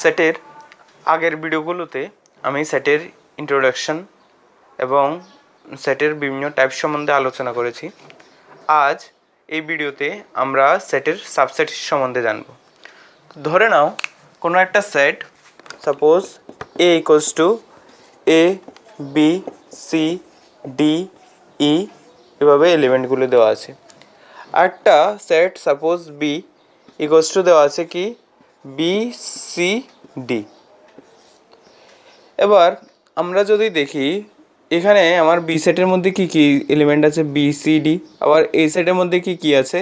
সেটের আগের ভিডিওগুলোতে আমি সেটের ইন্ট্রোডাকশন এবং সেটের বিভিন্ন টাইপ সম্বন্ধে আলোচনা করেছি। আজ এই ভিডিওতে আমরা সেটের সাবসেট সম্বন্ধে জানব। ধরে নাও কোনো একটা set, suppose A equals to A B C D E, এভাবে এলিমেন্টগুলো দেওয়া আছে। আরেকটা set suppose B equals to দেওয়া আছে কি বি সি ডি। এবার আমরা যদি দেখি এখানে আমার বি সেটের মধ্যে কি কি এলিমেন্ট আছে, বি সি ডি, আবার এই সেটের মধ্যে কি কি আছে,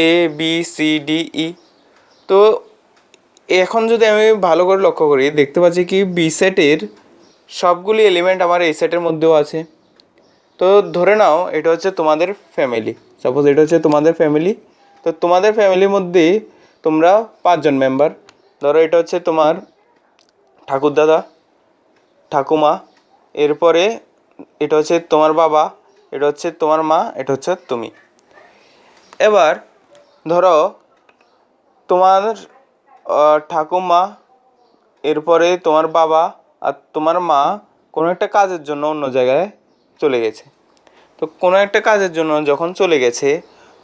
এ বি সি ডি ই। তো এখন যদি আমি ভালো করে লক্ষ্য করি দেখতে পাচ্ছি কি বি সেটের সবগুলি এলিমেন্ট আমার এই সেটের মধ্যেও আছে। তো ধরে নাও এটা হচ্ছে তোমাদের ফ্যামিলি, সাপোজ এটা হচ্ছে তোমাদের ফ্যামিলি। তো তোমাদের ফ্যামিলির মধ্যে তোমরা 5 জন মেম্বার। ধরো এটা হচ্ছে তোমার ঠাকুরদাদা, ঠাকুমা, এরপরে এটা হচ্ছে তোমার বাবা, এটা হচ্ছে তোমার মা, এটা হচ্ছে তুমি। এবার ধরো তোমার ঠাকুমা, এরপরে তোমার বাবা আর তোমার মা কোনো একটা কাজের জন্য অন্য জায়গায় চলে গেছে। তো কোনো একটা কাজের জন্য যখন চলে গেছে,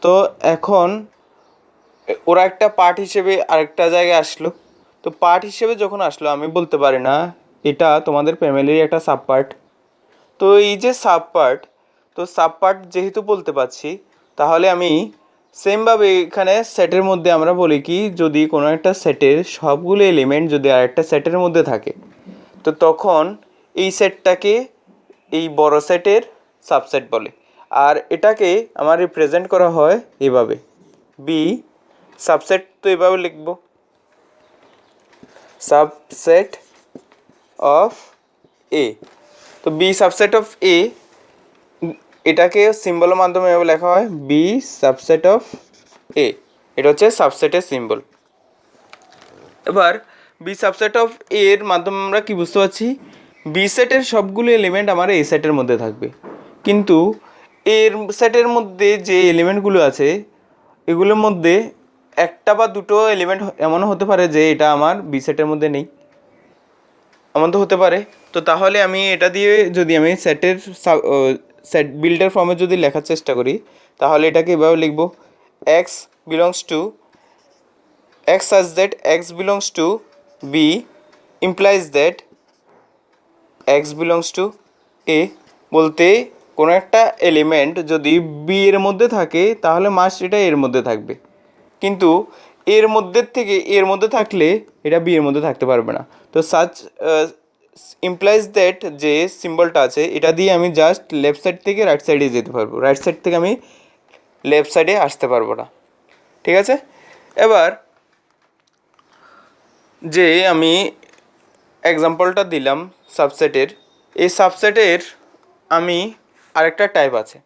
তো এখন ওরা একটা পার্ট হিসেবে আরেকটা জায়গায় আসলো। তো পার্ট হিসেবে যখন আসলো, আমি বলতে পারি না এটা তোমাদের ফ্যামিলির একটা সাব পার্ট। তো এই যে সাব পার্ট, তো সাব পার্ট যেহেতু বলতে পারছি, তাহলে আমি সেমভাবে এখানে সেটের মধ্যে আমরা বলি কি যদি কোনো একটা সেটের সবগুলো এলিমেন্ট যদি আরেকটা সেটের মধ্যে থাকে, তো তখন এই সেটটাকে এই বড় সেটের সাবসেট বলে। আর এটাকে আমার রিপ্রেজেন্ট করা হয় এভাবে, বি সাবসেট। তো এভাবে লিখব, সাবসেট অফ এ। তো বি সাবসেট অফ এ, এটাকে সিম্বলের মাধ্যমে এভাবে লেখা হয় বি সাবসেট অফ এ। এটা হচ্ছে সাবসেটের সিম্বল। এবার বি সাবসেট অফ এর মাধ্যমে আমরা কি বুঝতে পারছি, বি সেটের সবগুলো এলিমেন্ট আমার এ সেটের মধ্যে থাকবে, কিন্তু এর সেটের মধ্যে যে এলিমেন্টগুলো আছে এগুলোর মধ্যে একটা বা দুটো এলিমেন্ট এমনও হতে পারে যে এটা আমার বি সেটের মধ্যে নেই, এমন তো হতে পারে। তো তাহলে আমি এটা দিয়ে যদি আমি সেটের সেট বিল্ডার ফর্মে যদি লেখার চেষ্টা করি, তাহলে এটাকে এভাবে লিখব, x belongs to X such that x belongs to B implies that x belongs to A. বলতে কোনো একটা এলিমেন্ট যদি বি এর মধ্যে থাকে তাহলে মাস্ট এটা এর মধ্যে থাকবে, কিন্তু এর মধ্যে থেকে এর মধ্যে থাকলে এটা বি এর মধ্যে থাকতে পারবে না। তো সাচ ইমপ্লাইজ দ্যাট যে সিম্বলটা আছে এটা দিয়ে আমি জাস্ট লেফট সাইড থেকে রাইট সাইডে যেতে পারবো, রাইট সাইড থেকে আমি লেফট সাইডে আসতে পারবো না। ঠিক আছে। এবার যে আমি এক্সাম্পলটা দিলাম সাবসেটের, এই সাবসেটের আমি আরেকটা টাইপ আছে,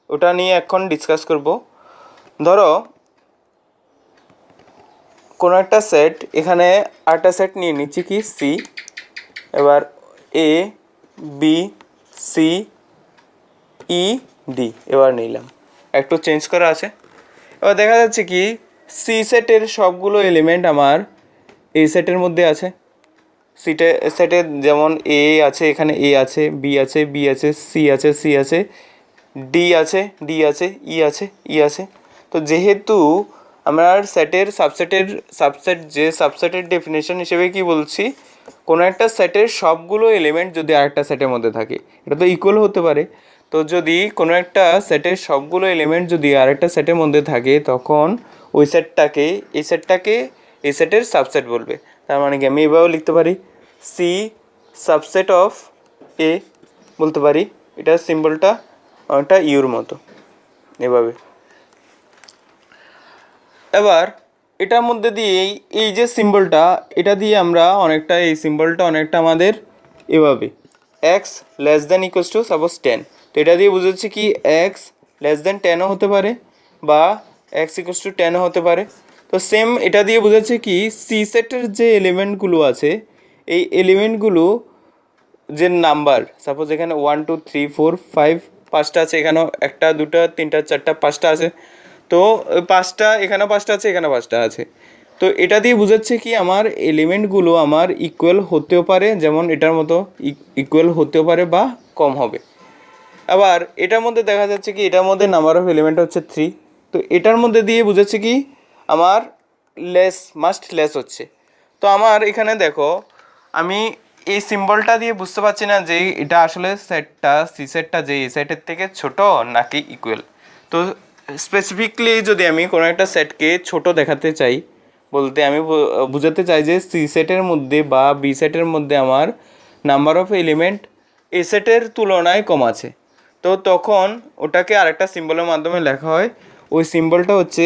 ওটা নিয়ে এখন ডিসকাস করব। ধরো কোনো একটা সেট, এখানে আরেকটা সেট নিয়ে নিচ্ছি কি সি। এবার এ বি সি ই ডি এবার নিলাম, একটু চেঞ্জ করা আছে। এবার দেখা যাচ্ছে কি সি সেটের সবগুলো এলিমেন্ট আমার এই সেটের মধ্যে আছে। সেটে যেমন এ আছে, এখানে এ আছে, বি আছে, বি আছে, সি আছে, সি আছে, ডি আছে, ডি আছে, ই আছে, ই আছে। তো যেহেতু আমরা সাবসেট যে সাবসেটের ডেফিনেশন হিসেবে কি বলছি, কোনো একটা সেটের সবগুলো এলিমেন্ট যদি আরেকটা সেটের মধ্যে থাকে, এটা তো ইকুয়াল হতে পারে। তো যদি কোনো একটা সেটের সবগুলো এলিমেন্ট যদি আরেকটা সেটের মধ্যে থাকে, তখন ওই সেটটাকে এই সেটের সাবসেট বলবে। তার মানে কি আমি এভাবেও লিখতে পারি সি সাবসেট অফ এ, বলতে পারি এটা সিম্বলটা অনেকটা ইউর মতো এভাবে। এবার এটার মধ্যে দিয়ে এই যে সিম্বলটা, এটা দিয়ে আমরা অনেকটা এই সিম্বলটা অনেকটা আমাদের এভাবে x less than equals to suppose 10। তো এটা দিয়ে বুঝাচ্ছি কি এক্স লেস দেন 10ও হতে পারে বা এক্স ইকুয়ালস টু 10ও হতে পারে। তো সেম এটা দিয়ে বোঝাচ্ছে কি সি সেটের যে এলিমেন্টগুলো আছে, এই এলিমেন্টগুলো যে নাম্বার, সাপোজ এখানে 1 2 3 4 5 5টা আছে, এখানেও 1 2 3 4 5টা আছে। তো 5টা এখানেও 5টা আছে, এখানেও 5টা আছে। তো এটা দিয়ে বোঝাচ্ছে কি আমার এলিমেন্টগুলো আমার ইকুয়াল হতেও পারে, যেমন এটার মতো ইকুয়াল হতেও পারে বা কম হবে। আবার এটার মধ্যে দেখা যাচ্ছে কি এটার মধ্যে নাম্বার অফ এলিমেন্ট হচ্ছে 3, তো এটার মধ্যে দিয়ে বোঝাচ্ছে কি আমার লেস হচ্ছে। তো আমার এখানে দেখো আমি এই সিম্বলটা দিয়ে বুঝতে পারছি না যে এটা আসলে সি সেটটা যে এই সেটের থেকে ছোট নাকি ইকুয়াল। তো স্পেসিফিকলি যদি আমি কোনো একটা সেটকে ছোট দেখাতে চাই, বলতে আমি বুঝাতে চাই যে সি সেটের মধ্যে বা বি সেটের মধ্যে আমার নাম্বার অফ এলিমেন্ট এ সেটের তুলনায় কম আছে, তো তখন ওটাকে আরেকটা সিম্বলের মাধ্যমে লেখা হয়। ওই সিম্বলটা হচ্ছে,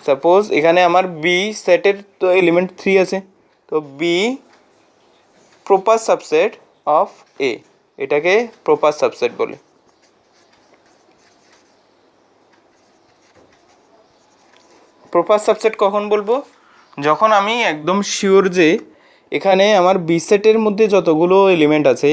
সাপোজ এখানে আমার বি সেটের তো এলিমেন্ট 3 আছে, তো বি প্রপার সাবসেট অফ এ, এটাকে প্রপার সাবসেট বলে। প্রপার সাবসেট কখন বলবো? যখন আমি একদম শিওর যে এখানে আমার বি সেটের মধ্যে যতগুলো এলিমেন্ট আছে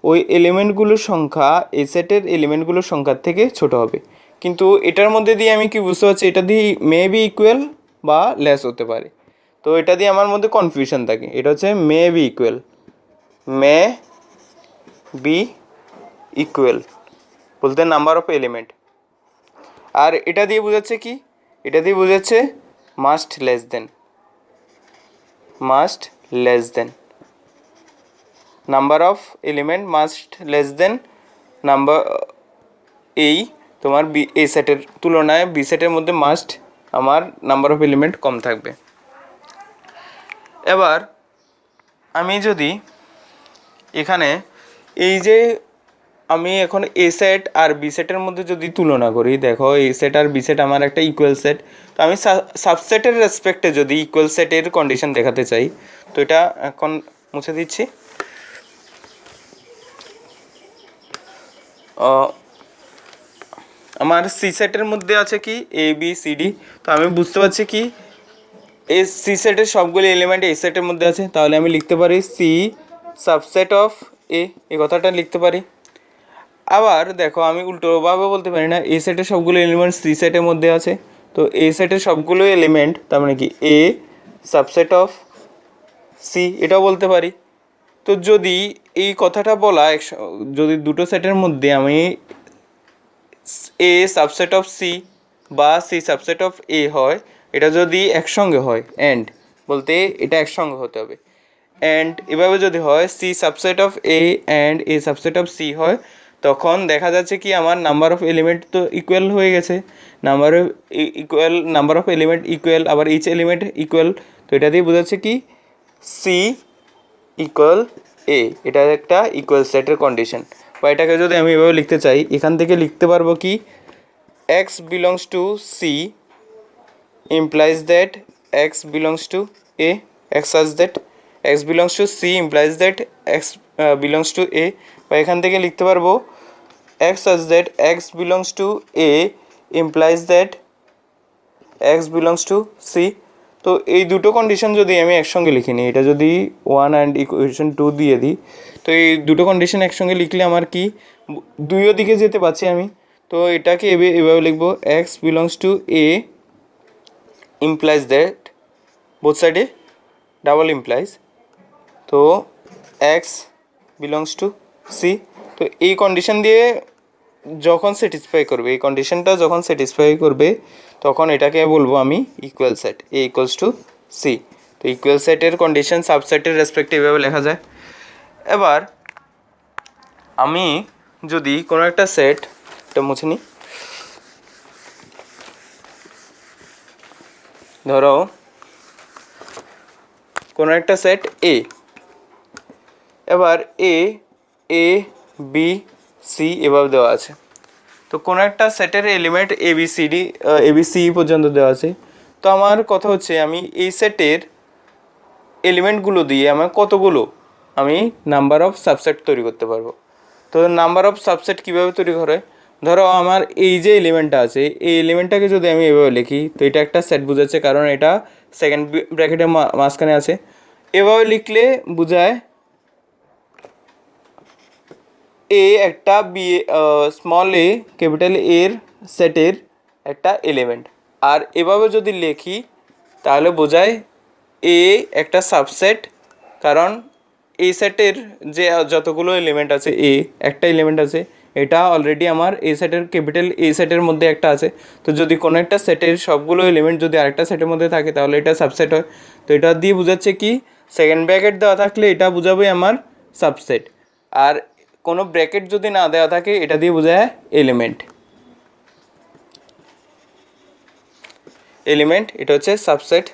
ওই এলিমেন্টগুলোর সংখ্যা এ সেটের এলিমেন্টগুলোর সংখ্যার থেকে ছোট হবে। কিন্তু এটার মধ্যে দিয়ে আমি কি বুঝতে পারছি, এটা দিয়ে মে বি ইকুয়াল বা লেস হতে পারে। তো এটা দিয়ে আমার মধ্যে কনফিউশন থাকে। এটা হচ্ছে may be equal, may be equal বলতে নাম্বার অফ এলিমেন্ট। আর এটা দিয়ে বোঝাচ্ছে কি, এটা দিয়ে বোঝাচ্ছে must less than number of element must less than number, এই তোমার বি এ সেটের তুলনায় বি সেটের মধ্যে মাস্ট আমার নাম্বার অফ এলিমেন্ট কম থাকবে। এবার আমি যদি এখানে এই যে আমি এখন এ সেট আর বি সেটের মধ্যে যদি তুলনা করি, দেখো এ সেট আর বি সেট আমার একটা ইকুয়াল সেট, তো আমি সাবসেটের রেসপেক্টে যদি ইকুয়াল সেটের কন্ডিশন দেখাতে চাই, তো এটা এখন মুছে দিচ্ছি। আমার সি সেটের মধ্যে আছে কি এ বি সি ডি, তো আমি বুঝতে পারছি কি এই সি সেটের সবগুলো এলিমেন্ট এ সেটের মধ্যে আছে, তাহলে আমি লিখতে পারি সি সাবসেট অফ এ, এই কথাটা লিখতে পারি। আবার দেখো আমি উল্টোভাবে বলতে পারি না, এ সেটের সবগুলো এলিমেন্ট সি সেটের মধ্যে আছে, তো এ সেটের সবগুলো এলিমেন্ট তার মানে কি এ সাবসেট অফ সি, এটাও বলতে পারি। তো যদি এই কথাটা বলা যদি দুটো সেটের মধ্যে আমি এ সাবসেট অফ সি বা সি সাবসেট অফ এ হয়, এটা যদি একসঙ্গে হয় অ্যান্ড বলতে এটা একসঙ্গে হতে হবে, অ্যান্ড এভাবে যদি হয় C subset of A and A subset of C হয়, তখন দেখা যাচ্ছে কি আমার নাম্বার অফ এলিমেন্ট তো ইকুয়াল হয়ে গেছে, নাম্বার অফ এলিমেন্ট ইকুয়াল, আবার ইচ এলিমেন্ট ইকুয়াল। তো এটা দিয়ে বোঝাচ্ছে কি সি ইকুয়াল এ, এটা একটা ইকুয়াল সেটের কন্ডিশন। বা এটাকে যদি আমি এভাবে লিখতে চাই, এখান থেকে লিখতে পারবো কি x belongs to C implies that x belongs to a, x such that x belongs to c implies that x belongs to a, বা এখান থেকে লিখতে পারবো x such that x belongs to a implies that x belongs to c। তো এই দুটো condition যদি আমি একসঙ্গে লিখে নিই, এটা যদি 1 অ্যান্ড ইকুয়েশন 2 দিয়ে দিই, তো এই দুটো কন্ডিশন একসঙ্গে লিখলে আমার কি দুইও দিকে যেতে পারছি আমি। তো এটাকে এভাবে লিখবো x belongs to a implies that both side a double implies, তো x belongs to c। তো এই কন্ডিশন দিয়ে যখন স্যাটিসফাই করবে, এই কন্ডিশনটা যখন স্যাটিসফাই করবে, তখন এটাকে বলবো আমি equal set, A equals to C. তো ইকুয়াল সেটের কন্ডিশন সাবসেটের রেসপেক্টিভভাবে লেখা যায়। এবার আমি যদি কোনো একটা সেট, এটা মুছে নিই, ধরো কোনো একটা সেট এ, এবার এ এ বি সি এভাবে দেওয়া আছে, তো কোনো একটা সেটের এলিমেন্ট এ বি সি পর্যন্ত দেওয়া আছে। তো আমার কথা হচ্ছে আমি এই সেটের এলিমেন্টগুলো দিয়ে আমার কতগুলো আমি নাম্বার অফ সাবসেট তৈরি করতে পারবো। তো নাম্বার অফ সাবসেট কীভাবে তৈরি করে, ধরো আমার এই যে এলিমেন্টটা আছে এই এলিমেন্টটাকে যদি আমি এভাবে লিখি, তো এটা একটা সেট বোঝাচ্ছে, কারণ এটা সেকেন্ড ব্র্যাকেটের মাঝখানে আছে। এভাবে লিখলে বোঝায় এ একটা বি স্মল এ ক্যাপিটাল এর সেটের একটা এলিমেন্ট। আর এভাবে যদি লিখি তাহলে বোঝায় এ একটা সাবসেট, কারণ এই সেটের যে যতগুলো এলিমেন্ট আছে, এ একটা এলিমেন্ট আছে, এটা অলরেডি আমার এই সেটের ক্যাপিটাল এ সেটের মধ্যে একটা আছে। তো যদি কোনো একটা সেটের সবগুলো এলিমেন্ট যদি আরেকটা সেটের মধ্যে থাকে তাহলে এটা সাবসেট হয়। তো এটা দিয়ে বোঝাচ্ছে কি, সেকেন্ড ব্র্যাকেট দেওয়া থাকলে এটা বোঝাবে আমার সাবসেট, আর কোনো ব্র্যাকেট যদি না দেওয়া থাকে এটা দিয়ে বোঝায় এলিমেন্ট। এলিমেন্ট এটা হচ্ছে সাবসেট।